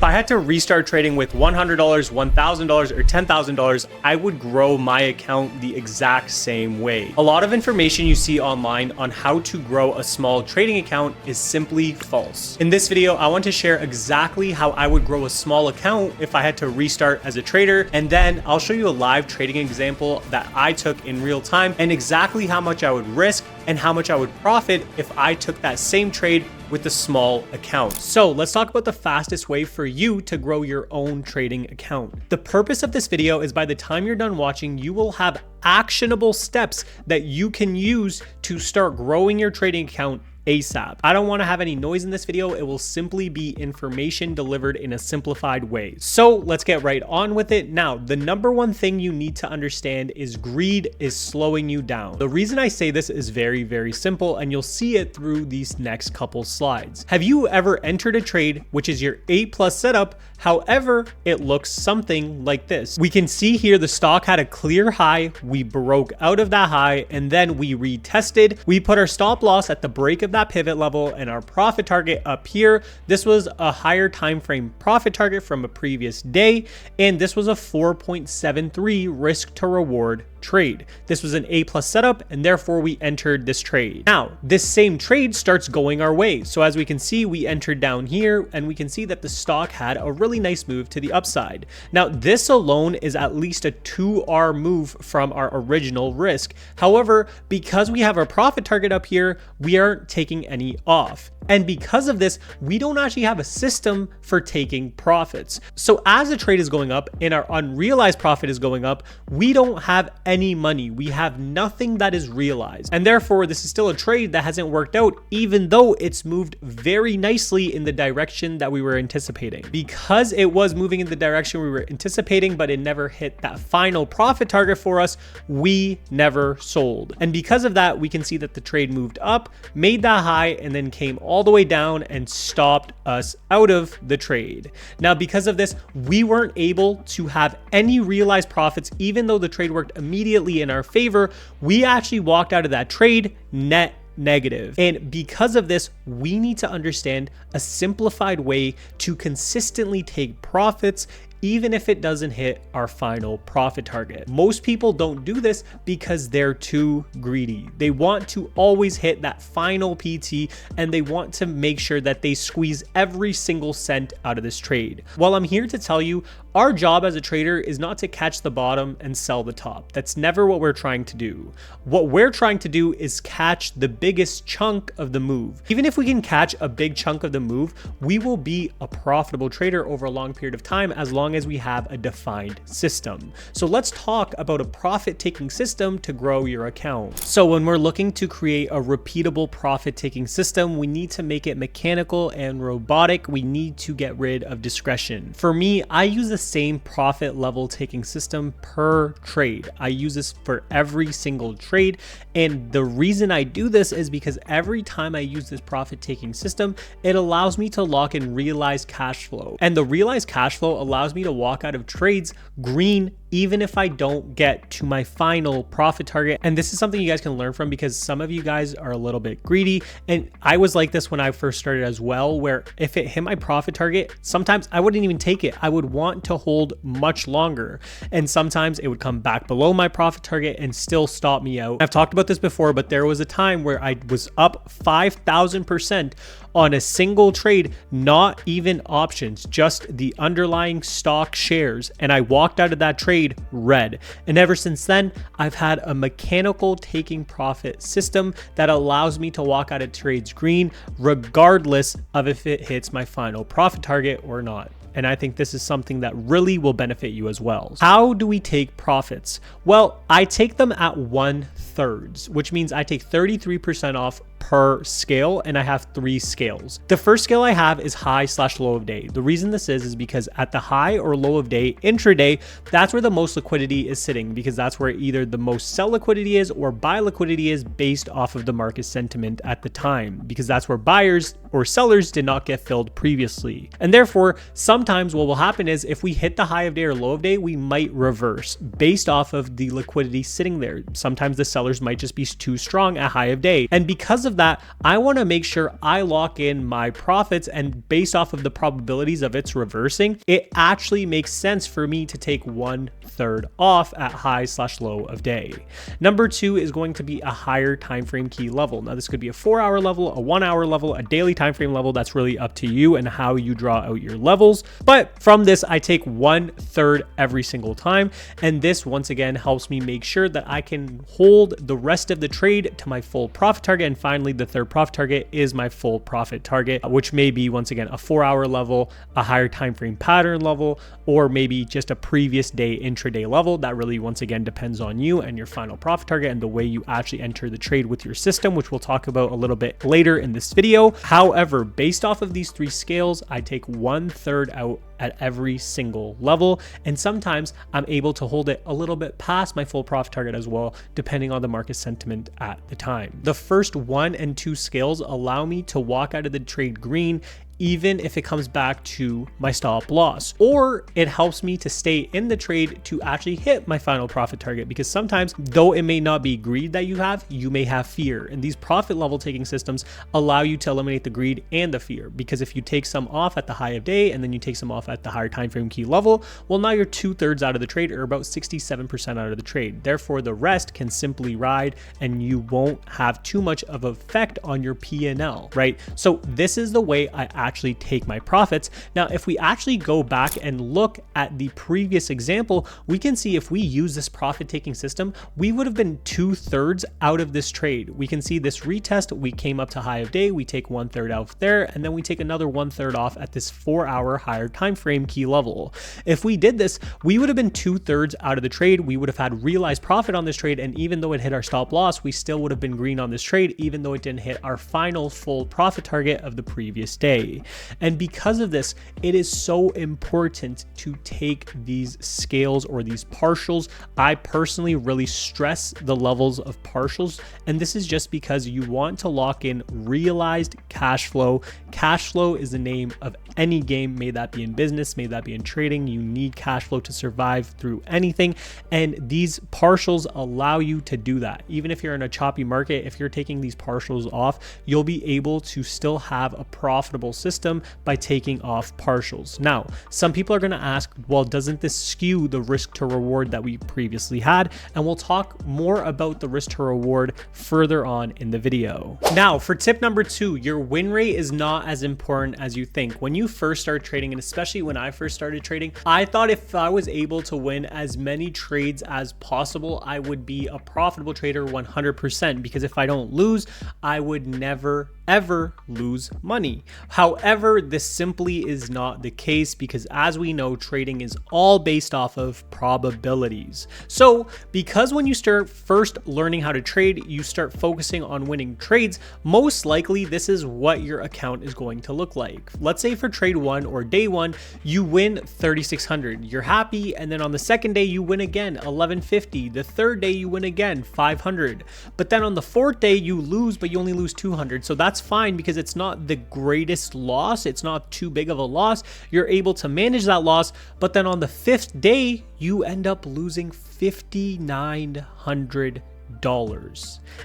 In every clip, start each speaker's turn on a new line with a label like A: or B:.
A: If I had to restart trading with $100, $1,000, or $10,000, I would grow my account the exact same way. A lot of information you see online on how to grow a small trading account is simply false. In this video, I want to share exactly how I would grow a small account if I had to restart as a trader, and then I'll show you a live trading example that I took in real time and exactly how much I would risk and how much I would profit if I took that same trade with a small account. So let's talk about the fastest way for you to grow your own trading account. The purpose of this video is by the time you're done watching, you will have actionable steps that you can use to start growing your trading account ASAP. I don't want to have any noise in this video. It will simply be information delivered in a simplified way. So let's get right on with it. Now, the number one thing you need to understand is greed is slowing you down. The reason I say this is very, very simple, and you'll see it through these next couple slides. Have you ever entered a trade, which is your A+ setup? However, it looks something like this. We can see here the stock had a clear high. We broke out of that high and then we retested. We put our stop loss at the break of that pivot level and our profit target up here. This was a higher time frame profit target from a previous day, and this was a 4.73 risk to reward trade. This was an A+ setup, and therefore we entered this trade. Now, this same trade starts going our way. So as we can see, we entered down here and we can see that the stock had a really nice move to the upside. Now, this alone is at least a 2R move from our original risk. However, because we have our profit target up here, we aren't taking any off. And because of this, we don't actually have a system for taking profits. So as the trade is going up and our unrealized profit is going up, we don't have any money. We have nothing that is realized. And therefore, this is still a trade that hasn't worked out, even though it's moved very nicely in the direction that we were anticipating. Because it was moving in the direction we were anticipating, but it never hit that final profit target for us, we never sold. And because of that, we can see that the trade moved up, made that high, and then came all the way down and stopped us out of the trade. Now, because of this, we weren't able to have any realized profits, even though the trade worked immediately in our favor. We actually walked out of that trade net negative. And because of this, we need to understand a simplified way to consistently take profits even if it doesn't hit our final profit target. Most people don't do this because they're too greedy. They want to always hit that final PT, and they want to make sure that they squeeze every single cent out of this trade. Well, I'm here to tell you, our job as a trader is not to catch the bottom and sell the top. That's never what we're trying to do. What we're trying to do is catch the biggest chunk of the move. Even if we can catch a big chunk of the move, we will be a profitable trader over a long period of time as long as we have a defined system. So let's talk about a profit-taking system to grow your account. So when we're looking to create a repeatable profit-taking system, we need to make it mechanical and robotic. We need to get rid of discretion. For me, I use the same profit level taking system per trade. I use this for every single trade. And the reason I do this is because every time I use this profit taking system, it allows me to lock in realized cash flow. And the realized cash flow allows me to walk out of trades green even if I don't get to my final profit target. And this is something you guys can learn from, because some of you guys are a little bit greedy. And I was like this when I first started as well, where if it hit my profit target, sometimes I wouldn't even take it. I would want to hold much longer. And sometimes it would come back below my profit target and still stop me out. I've talked about this before, but there was a time where I was up 5,000% on a single trade, not even options, just the underlying stock shares. And I walked out of that trade red. And ever since then, I've had a mechanical taking profit system that allows me to walk out of trades green, regardless of if it hits my final profit target or not. And I think this is something that really will benefit you as well. How do we take profits? Well, I take them at 1/3, which means I take 33% off per scale, and I have 3 scales. The first scale I have is high/low of day. The reason this is because at the high or low of day intraday, that's where the most liquidity is sitting, because that's where either the most sell liquidity is or buy liquidity is based off of the market sentiment at the time, because that's where buyers or sellers did not get filled previously. And therefore, sometimes what will happen is if we hit the high of day or low of day, we might reverse based off of the liquidity sitting there. Sometimes the sellers might just be too strong at high of day. And because of of that, I want to make sure I lock in my profits, and based off of the probabilities of its reversing, it actually makes sense for me to take 1/3 off at high/low of day. Number 2 is going to be a higher time frame key level. Now this could be a 4-hour level, a 1-hour level, a daily time frame level. That's really up to you and how you draw out your levels. But from this, I take 1/3 every single time. And this once again helps me make sure that I can hold the rest of the trade to my full profit target. And finally, the third profit target is my full profit target, which may be once again a 4-hour level, a higher time frame pattern level, or maybe just a previous day intraday level. That really once again depends on you and your final profit target and the way you actually enter the trade with your system, which we'll talk about a little bit later in this video. However, based off of these 3 scales, I take 1/3 out at every single level. And sometimes I'm able to hold it a little bit past my full profit target as well, depending on the market sentiment at the time. The first 1 and 2 scales allow me to walk out of the trade green even if it comes back to my stop loss, or it helps me to stay in the trade to actually hit my final profit target, because sometimes, though it may not be greed that you may have fear, and these profit level taking systems allow you to eliminate the greed and the fear, because if you take some off at the high of day and then you take some off at the higher time frame key level, well, now you're 2/3 out of the trade, or about 67% out of the trade. Therefore, the rest can simply ride and you won't have too much of an effect on your P&L, right? So this is the way I actually take my profits. Now, if we actually go back and look at the previous example, we can see if we use this profit taking system, we would have been 2/3 out of this trade. We can see this retest, we came up to high of day, we take 1/3 out there, and then we take another 1/3 off at this 4-hour higher time frame key level. If we did this, we would have been 2/3 out of the trade. We would have had realized profit on this trade, and even though it hit our stop loss, we still would have been green on this trade, even though it didn't hit our final full profit target of the previous day. And because of this, it is so important to take these scales or these partials. I personally really stress the levels of partials, and this is just because you want to lock in realized cash flow. Cash flow is the name of any game, may that be in business, may that be in trading. You need cash flow to survive through anything, and these partials allow you to do that. Even if you're in a choppy market, if you're taking these partials off, you'll be able to still have a profitable system by taking off partials. Now, some people are going to ask, well, doesn't this skew the risk to reward that we previously had? And we'll talk more about the risk to reward further on in the video. Now, for tip number 2, your win rate is not as important as you think. When you first start trading, and especially when I first started trading, I thought if I was able to win as many trades as possible, I would be a profitable trader 100%, because if I don't lose, I would never ever lose money. However, this simply is not the case, because as we know, trading is all based off of probabilities. So because when you start first learning how to trade, you start focusing on winning trades, most likely this is what your account is going to look like. Let's say for trade 1 or day 1, you win 3,600. You're happy, and then on the second day you win again 1,150. The third day you win again 500. But then on the fourth day you lose, but you only lose 200. So that's fine, because it's not the greatest loss. It's not too big of a loss. You're able to manage that loss. But then on the 5th day, you end up losing $5,900.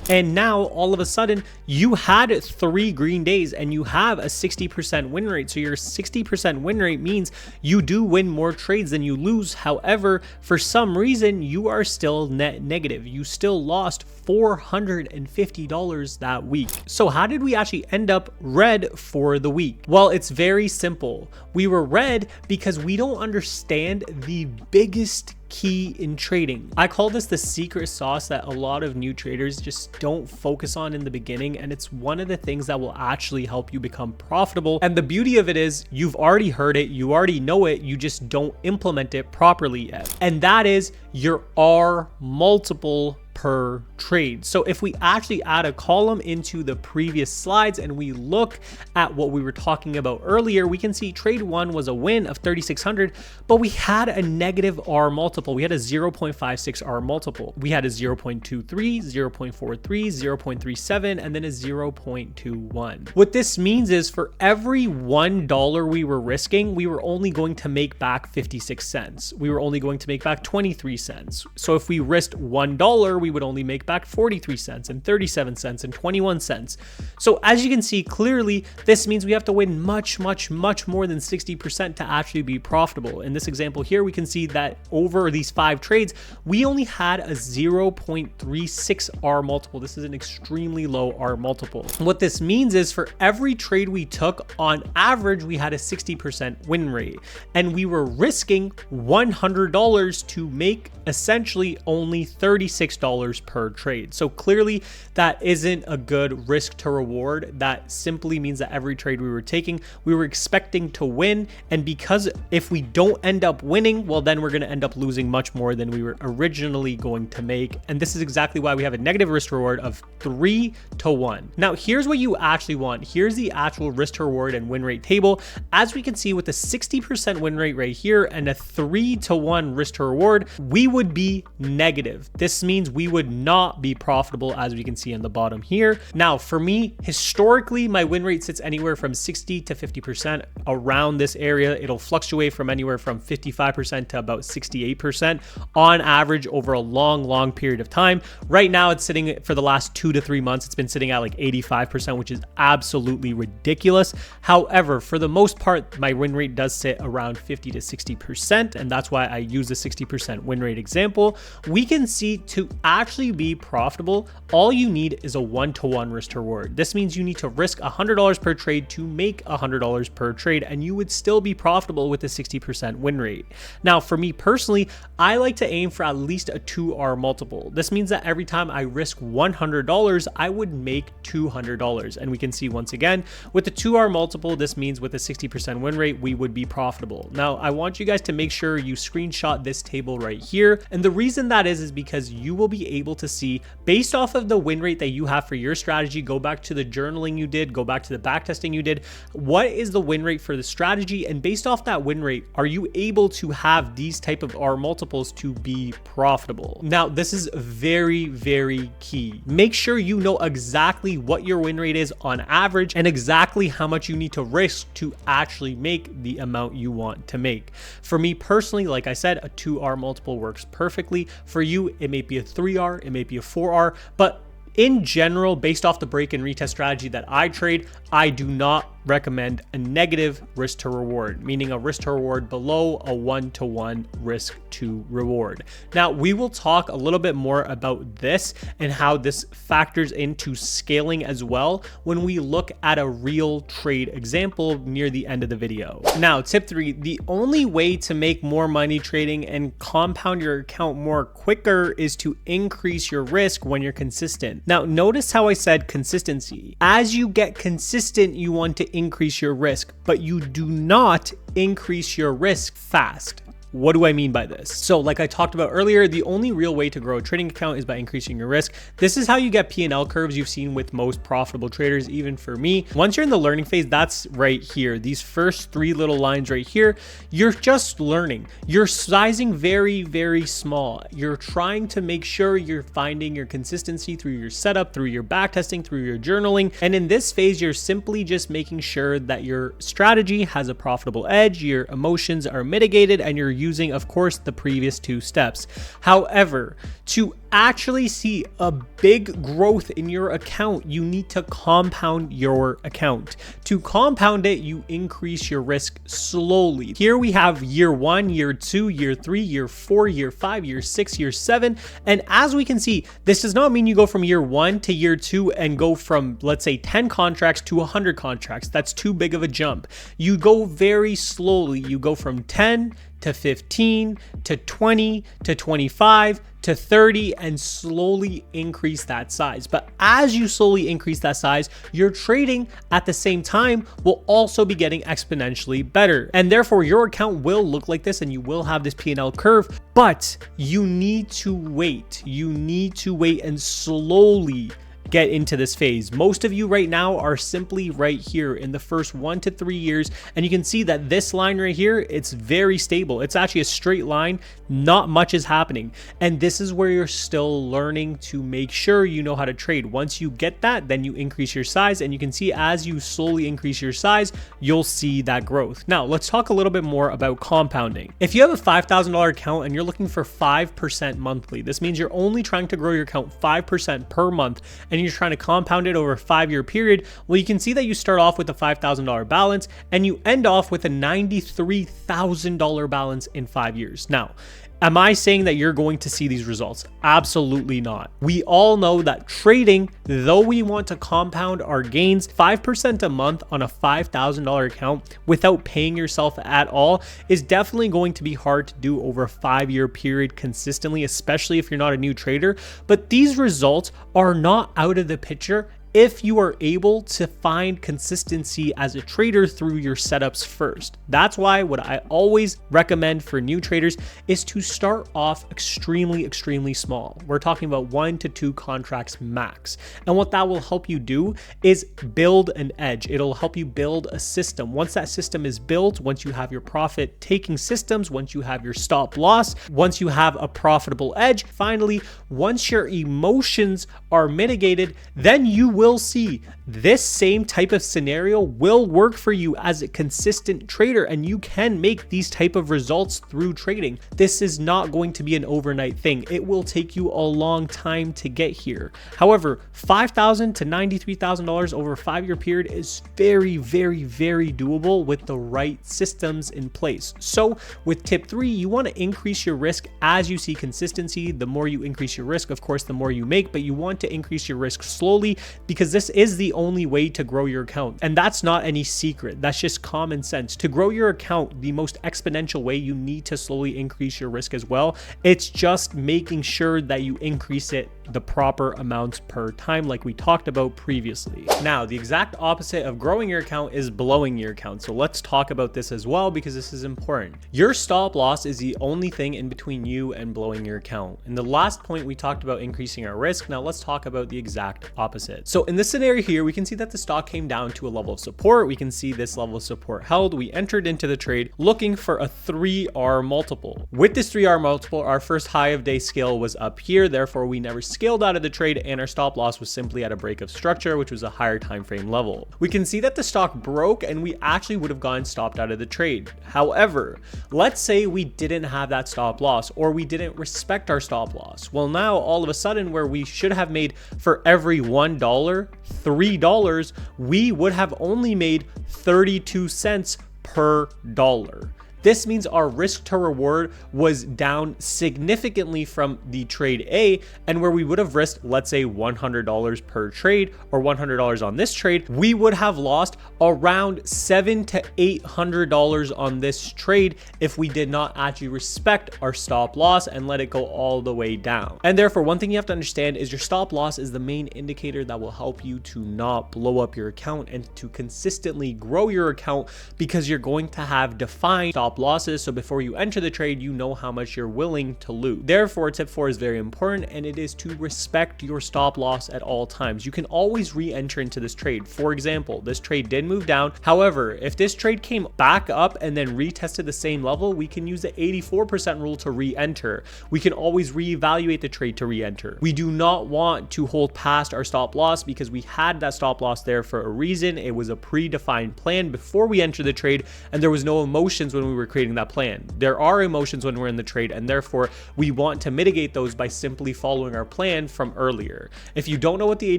A: And now all of a sudden you had 3 green days and you have a 60% win rate. So your 60% win rate means you do win more trades than you lose. However, for some reason you are still net negative. You still lost $450 that week. So how did we actually end up red for the week? Well, it's very simple. We were red because we don't understand the biggest key in trading. I call this the secret sauce that a lot of new traders just don't focus on in the beginning, and it's one of the things that will actually help you become profitable. And the beauty of it is you've already heard it, you already know it, you just don't implement it properly yet. And that is your R multiple per trade. So if we actually add a column into the previous slides and we look at what we were talking about earlier, we can see trade 1 was a win of 3,600, but we had a negative R multiple. We had a 0.56 R multiple. We had a 0.23, 0.43, 0.37, and then a 0.21. What this means is for every $1 we were risking, we were only going to make back 56 cents. We were only going to make back 23 cents. So if we risked $1, we we would only make back 43 cents and 37 cents and 21 cents. So as you can see clearly, this means we have to win much more than 60% to actually be profitable. In this example here, we can see that over these 5 trades, we only had a 0.36 R multiple. This is an extremely low R multiple. What this means is for every trade we took, on average, we had a 60% win rate, and we were risking $100 to make essentially only $36 per trade. So clearly that isn't a good risk to reward. That simply means that every trade we were taking, we were expecting to win. And because if we don't end up winning, well, then we're going to end up losing much more than we were originally going to make. And this is exactly why we have a negative risk to reward of 3 to 1. Now, here's what you actually want. Here's the actual risk to reward and win rate table. As we can see, with a 60% win rate right here and a 3 to 1 risk to reward, we would be negative. This means we would not be profitable, as we can see on the bottom here. Now, for me, historically, my win rate sits anywhere from 60 to 50% around this area. It'll fluctuate from anywhere from 55% to about 68% on average over a long period of time. Right now, it's sitting for the last 2 to 3 months. It's been sitting at like 85%, which is absolutely ridiculous. However, for the most part, my win rate does sit around 50 to 60%, and that's why I use the 60% win rate example. We can see to actually be profitable, all you need is a 1-to-1 risk to reward. This means you need to risk $100 per trade to make $100 per trade, and you would still be profitable with a 60% win rate. Now, for me personally, I like to aim for at least a 2R multiple. This means that every time I risk $100, I would make $200. And we can see once again, with the 2R multiple, this means with a 60% win rate, we would be profitable. Now, I want you guys to make sure you screenshot this table right here. And the reason that is because you will be able to see, based off of the win rate that you have for your strategy, go back to the journaling you did, go back to the backtesting you did, what is the win rate for the strategy? And based off that win rate, are you able to have these type of R multiples to be profitable? Now, this is very key. Make sure you know exactly what your win rate is on average and exactly how much you need to risk to actually make the amount you want to make. For me personally, like I said, a 2R multiple works perfectly. For you, it may be a 3R, it may be a 4R, but in general, based off the break and retest strategy that I trade, I do not recommend a negative risk to reward, meaning a risk to reward below a 1-to-1 risk to reward. Now, we will talk a little bit more about this and how this factors into scaling as well when we look at a real trade example near the end of the video. Now, tip 3, the only way to make more money trading and compound your account more quicker is to increase your risk when you're consistent. Now, notice how I said consistency. As you get consistent, you want to increase your risk, but you do not increase your risk fast. What do I mean by this? So like I talked about earlier, the only real way to grow a trading account is by increasing your risk. This is how you get P&L curves you've seen with most profitable traders, even for me. Once you're in the learning phase, that's right here. These first 3 little lines right here, you're just learning. You're sizing very small. You're trying to make sure you're finding your consistency through your setup, through your backtesting, through your journaling. And in this phase, you're simply just making sure that your strategy has a profitable edge, your emotions are mitigated, and you're using, of course, the previous 2 steps. However, to actually see a big growth in your account, you need to compound your account. To compound it, you increase your risk slowly. Here we have year 1, year 2, year 3, year 4, year 5, year 6, year 7. And as we can see, this does not mean you go from year 1 to year 2 and go from, let's say, 10 contracts to 100 contracts. That's too big of a jump. You go very slowly. You go from 10 to 15 to 20 to 25 to 30 and slowly increase that size. But as you slowly increase that size, your trading at the same time will also be getting exponentially better. And therefore your account will look like this and you will have this P&L curve, but you need to wait. You need to wait and slowly get into this phase. Most of you right now are simply right here in the first 1 to 3 years, and you can see that this line right here, it's very stable. It's actually a straight line, not much is happening. And this is where you're still learning to make sure you know how to trade. Once you get that, then you increase your size, and you can see as you slowly increase your size, you'll see that growth. Now, let's talk a little bit more about compounding. If you have a $5,000 account and you're looking for 5% monthly, this means you're only trying to grow your account 5% per month, and you're trying to compound it over a 5-year period. Well, you can see that you start off with a $5,000 balance and you end off with a $93,000 balance in 5 years. Now, am I saying that you're going to see these results? Absolutely not. We all know that trading, though we want to compound our gains 5% a month on a $5,000 account without paying yourself at all, is definitely going to be hard to do over a 5-year period consistently, especially if you're not a new trader. But these results are not out of the picture if you are able to find consistency as a trader through your setups first. That's why what I always recommend for new traders is to start off extremely small. We're talking about 1 to 2 contracts max. And what that will help you do is build an edge. It'll help you build a system. Once that system is built, once you have your profit taking systems, once you have your stop loss, once you have a profitable edge, finally, once your emotions are mitigated, then you will see this same type of scenario will work for you as a consistent trader, and you can make these type of results through trading. This is not going to be an overnight thing. It will take you a long time to get here. However, $5,000 to $93,000 over a 5-year period is very doable with the right systems in place. So with tip 3, you want to increase your risk as you see consistency. The more you increase your risk, of course, the more you make, but you want to increase your risk slowly, because this is the only way to grow your account. And that's not any secret. That's just common sense. To grow your account the most exponential way, you need to slowly increase your risk as well. It's just making sure that you increase it the proper amounts per time, like we talked about previously. Now, the exact opposite of growing your account is blowing your account. So let's talk about this as well, because this is important. Your stop loss is the only thing in between you and blowing your account. In the last point, we talked about increasing our risk. Now let's talk about the exact opposite. So in this scenario here, we can see that the stock came down to a level of support. We can see this level of support held. We entered into the trade looking for a 3R multiple. With this 3R multiple, our first high of day scale was up here. Therefore, we never scaled out of the trade, and our stop loss was simply at a break of structure, which was a higher time frame level. We can see that the stock broke, and we actually would have gotten stopped out of the trade. However, let's say we didn't have that stop loss, or we didn't respect our stop loss. Well, now all of a sudden, where we should have made for every $1, $3, we would have only made 32 cents per dollar. This means our risk to reward was down significantly from the trade A, and where we would have risked, let's say $100 per trade or $100 on this trade, we would have lost around $700 to $800 on this trade if we did not actually respect our stop loss and let it go all the way down. And therefore, one thing you have to understand is your stop loss is the main indicator that will help you to not blow up your account and to consistently grow your account, because you're going to have defined stop losses. So before you enter the trade, you know how much you're willing to lose. Therefore, tip 4 is very important, and it is to respect your stop loss at all times. You can always re-enter into this trade. For example, this trade did move down. However, if this trade came back up and then retested the same level, we can use the 84% rule to re-enter. We can always reevaluate the trade to re-enter. We do not want to hold past our stop loss, because we had that stop loss there for a reason. It was a predefined plan before we entered the trade, and there was no emotions when we were creating that plan. There are emotions when we're in the trade, and therefore we want to mitigate those by simply following our plan from earlier. If you don't know what the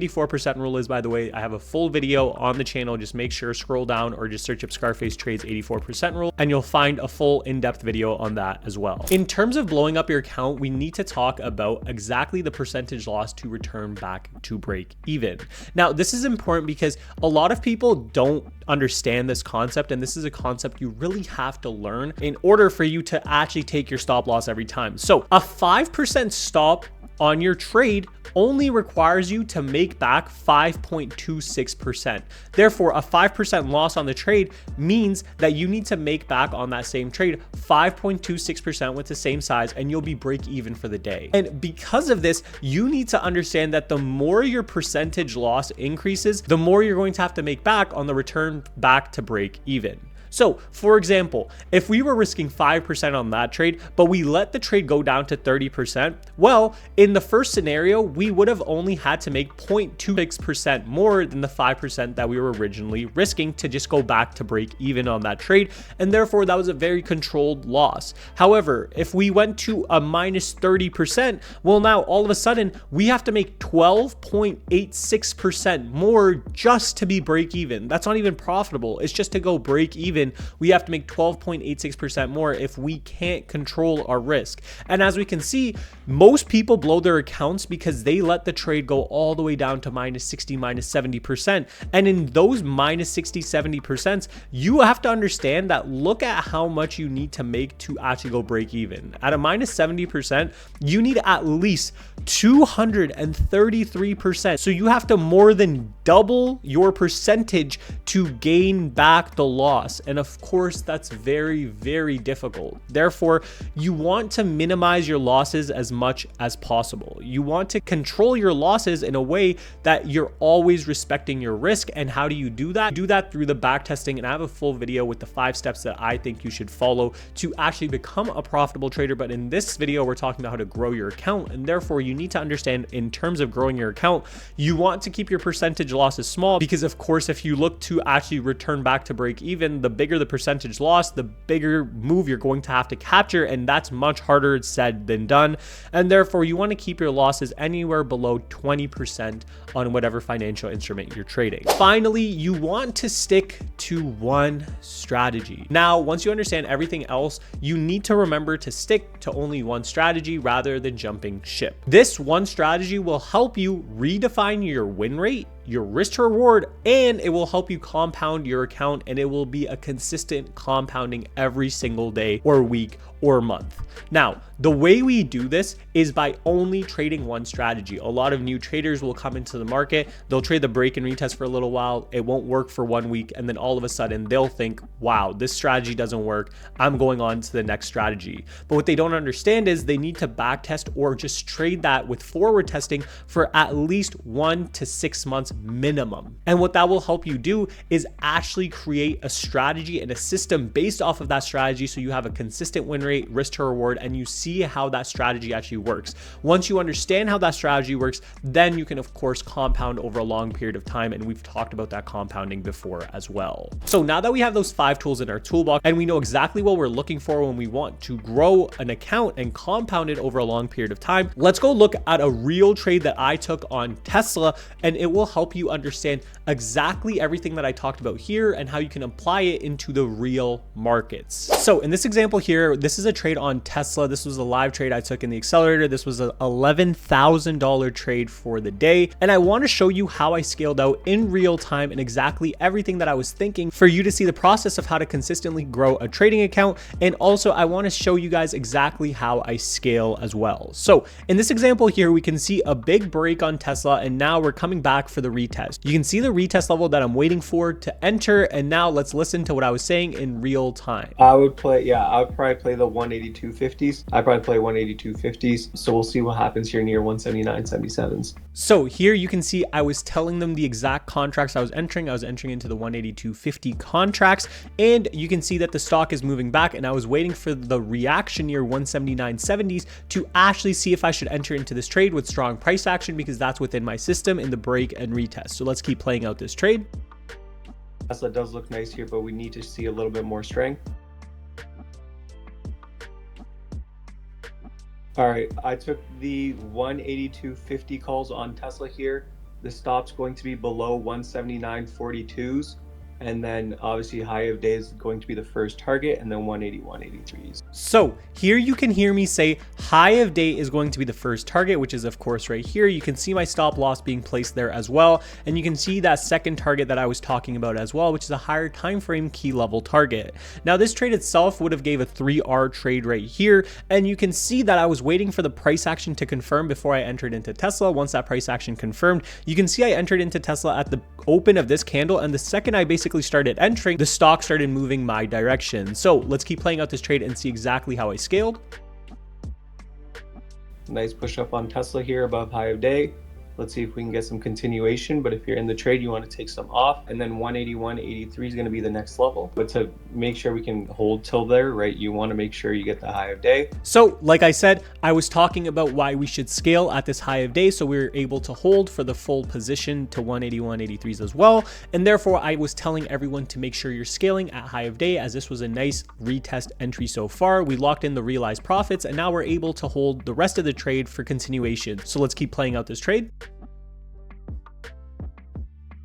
A: 84% rule is, by the way, I have a full video on the channel. Just make sure scroll down or just search up Scarface Trades 84% rule, and you'll find a full in-depth video on that as well. In terms of blowing up your account, we need to talk about exactly the percentage loss to return back to break even. Now, this is important because a lot of people don't understand this concept, and this is a concept you really have to learn in order for you to actually take your stop loss every time. So a 5% stop on your trade only requires you to make back 5.26%. Therefore, a 5% loss on the trade means that you need to make back on that same trade 5.26% with the same size, and you'll be break even for the day. And because of this, you need to understand that the more your percentage loss increases, the more you're going to have to make back on the return back to break even. So for example, if we were risking 5% on that trade, but we let the trade go down to 30%, well, in the first scenario, we would have only had to make 0.26% more than the 5% that we were originally risking to just go back to break even on that trade. And therefore that was a very controlled loss. However, if we went to a minus 30%, well, now all of a sudden we have to make 12.86% more just to be break even. That's not even profitable. It's just to go break even. We have to make 12.86% more if we can't control our risk. And as we can see, most people blow their accounts because they let the trade go all the way down to minus 60, minus 70%. And in those minus 60, 70%, you have to understand that look at how much you need to make to actually go break even. At a minus 70%, you need at least 233%. So you have to more than double your percentage to gain back the loss. And of course, that's very, very difficult. Therefore, you want to minimize your losses as much as possible. You want to control your losses in a way that you're always respecting your risk. And how do you do that? Do that through the back testing. And I have a full video with the 5 steps that I think you should follow to actually become a profitable trader. But in this video, we're talking about how to grow your account. And therefore, you need to understand in terms of growing your account, you want to keep your percentage losses small because of course, if you look to actually return back to break even, the bigger the percentage loss, the bigger move you're going to have to capture. And that's much harder said than done. And therefore you want to keep your losses anywhere below 20% on whatever financial instrument you're trading. Finally, you want to stick to one strategy. Now, once you understand everything else, you need to remember to stick to only one strategy rather than jumping ship. This one strategy will help you redefine your win rate, your risk to reward, and it will help you compound your account, and it will be a consistent compounding every single day or week or month. Now, the way we do this is by only trading one strategy. A lot of new traders will come into the market, they'll trade the break and retest for a little while, it won't work for 1 week, and then all of a sudden they'll think, wow, this strategy doesn't work, I'm going on to the next strategy. But what they don't understand is they need to back test or just trade that with forward testing for at least 1 to 6 months minimum. And what that will help you do is actually create a strategy and a system based off of that strategy, so you have a consistent win rate, risk to reward, and you see how that strategy actually works. Once you understand how that strategy works, then you can of course compound over a long period of time, and we've talked about that compounding before as well. So now that we have those 5 tools in our toolbox and we know exactly what we're looking for when we want to grow an account and compound it over a long period of time, let's go look at a real trade that I took on Tesla, and it will help you understand exactly everything that I talked about here and how you can apply it into the real markets. So in this example here, this is a trade on Tesla. This was a live trade I took in the accelerator. This was an $11,000 trade for the day. And I want to show you how I scaled out in real time and exactly everything that I was thinking for you to see the process of how to consistently grow a trading account. And also I want to show you guys exactly how I scale as well. So in this example here, we can see a big break on Tesla, and now we're coming back for the retest. You can see the retest level that I'm waiting for to enter. And now let's listen to what I was saying in real time.
B: I would probably play the 182.50s. I'd probably play 182.50s. So we'll see what happens here near 179.77s.
A: So here you can see I was telling them the exact contracts I was entering. I was entering into the 182.50 contracts, and you can see that the stock is moving back, and I was waiting for the reaction near 179.70s to actually see if I should enter into this trade with strong price action, because that's within my system in the break and retest. So let's keep playing out this trade.
B: Tesla does look nice here, but we need to see a little bit more strength. All right, I took the 182.50 calls on Tesla here. The stop's going to be below 179.42s. And then obviously high of day is going to be the first target, and then 180, 183s.
A: So here you can hear me say high of day is going to be the first target, which is of course right here. You can see my stop loss being placed there as well. And you can see that second target that I was talking about as well, which is a higher time frame key level target. Now this trade itself would have gave a 3R trade right here. And you can see that I was waiting for the price action to confirm before I entered into Tesla. Once that price action confirmed, you can see I entered into Tesla at the open of this candle. And the second I basically started entering, the stock started moving my direction. So let's keep playing out this trade and see exactly how I scaled.
B: Nice push up on Tesla here above high of day. Let's see if we can get some continuation. But if you're in the trade, you want to take some off, and then 180, 183 is going to be the next level. But to make sure we can hold till there, right, you want to make sure you get the high of day.
A: So like I said, I was talking about why we should scale at this high of day. So we were able to hold for the full position to 180, 183s as well. And therefore I was telling everyone to make sure you're scaling at high of day, as this was a nice retest entry so far. We locked in the realized profits, and now we're able to hold the rest of the trade for continuation. So let's keep playing out this trade.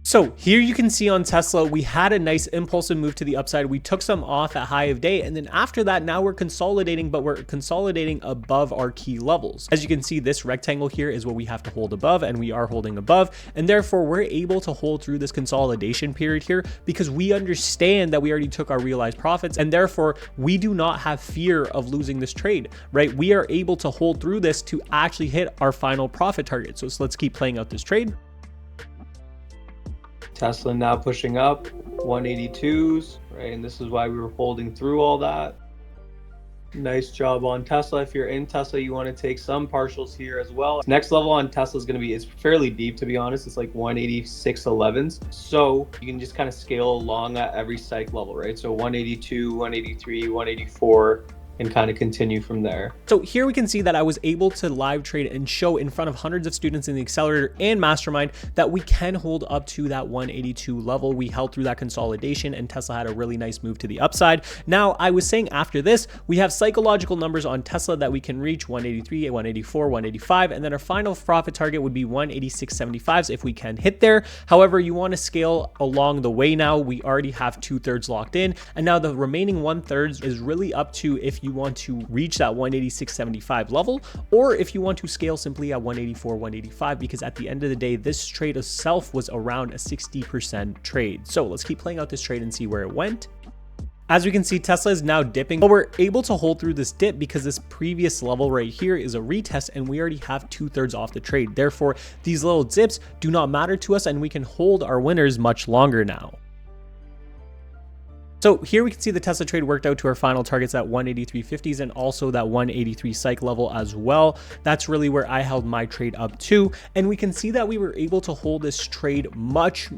A: So here you can see on Tesla, we had a nice impulsive move to the upside. We took some off at high of day. And then after that, now we're consolidating, but we're consolidating above our key levels. As you can see, this rectangle here is what we have to hold above, and we are holding above. And therefore we're able to hold through this consolidation period here because we understand that we already took our realized profits. And therefore we do not have fear of losing this trade, right? We are able to hold through this to actually hit our final profit target. So let's keep playing out this trade.
B: Tesla now pushing up 182s, right? And this is why we were holding through all that. Nice job on Tesla. If you're in Tesla, you want to take some partials here as well. Next level on Tesla is going to be, it's fairly deep, to be honest. It's like 186.11s. So you can just kind of scale along at every psych level, right? So 182, 183, 184, and kind of continue from there.
A: So here we can see that I was able to live trade and show in front of hundreds of students in the accelerator and mastermind that we can hold up to that 182 level. We held through that consolidation, and Tesla had a really nice move to the upside. Now I was saying after this, we have psychological numbers on Tesla that we can reach 183, 184, 185, and then our final profit target would be 186.75s if we can hit there. However, you want to scale along the way. Now we already have 2/3 locked in, and now the remaining 1/3 is really up to if you want to reach that 186.75 level, or if you want to scale simply at 184, 185, because at the end of the day, this trade itself was around a 60% trade. So let's keep playing out this trade and see where it went. As we can see, Tesla is now dipping, but we're able to hold through this dip because this previous level right here is a retest, and we already have 2/3 off the trade. Therefore, these little dips do not matter to us, and we can hold our winners much longer now. So here we can see the Tesla trade worked out to our final targets at 183.50s and also that 183 psych level as well. That's really where I held my trade up to. And we can see that we were able to hold this trade much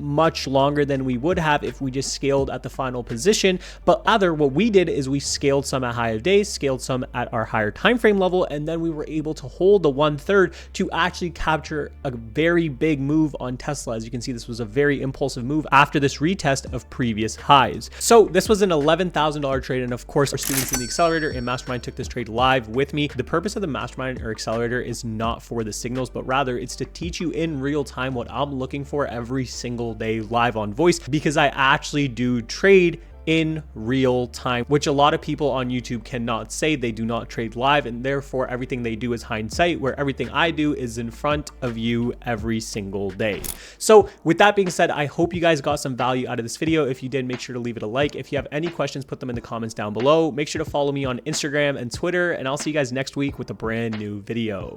A: longer than we would have if we just scaled at the final position. But rather what we did is we scaled some at high of day, scaled some at our higher time frame level, and then we were able to hold the 1/3 to actually capture a very big move on Tesla. As you can see, this was a very impulsive move after this retest of previous highs. So this was an $11,000 trade, and of course our students in the accelerator and mastermind took this trade live with me. The purpose of the mastermind or accelerator is not for the signals, but rather it's to teach you in real time what I'm looking for every single day live on voice, because I actually do trade in real time, which a lot of people on YouTube cannot say. They do not trade live, and therefore everything they do is hindsight, where everything I do is in front of you every single day. So with that being said, I hope you guys got some value out of this video. If you did, make sure to leave it a like. If you have any questions, put them in the comments down below. Make sure to follow me on Instagram and Twitter, and I'll see you guys next week with a brand new video.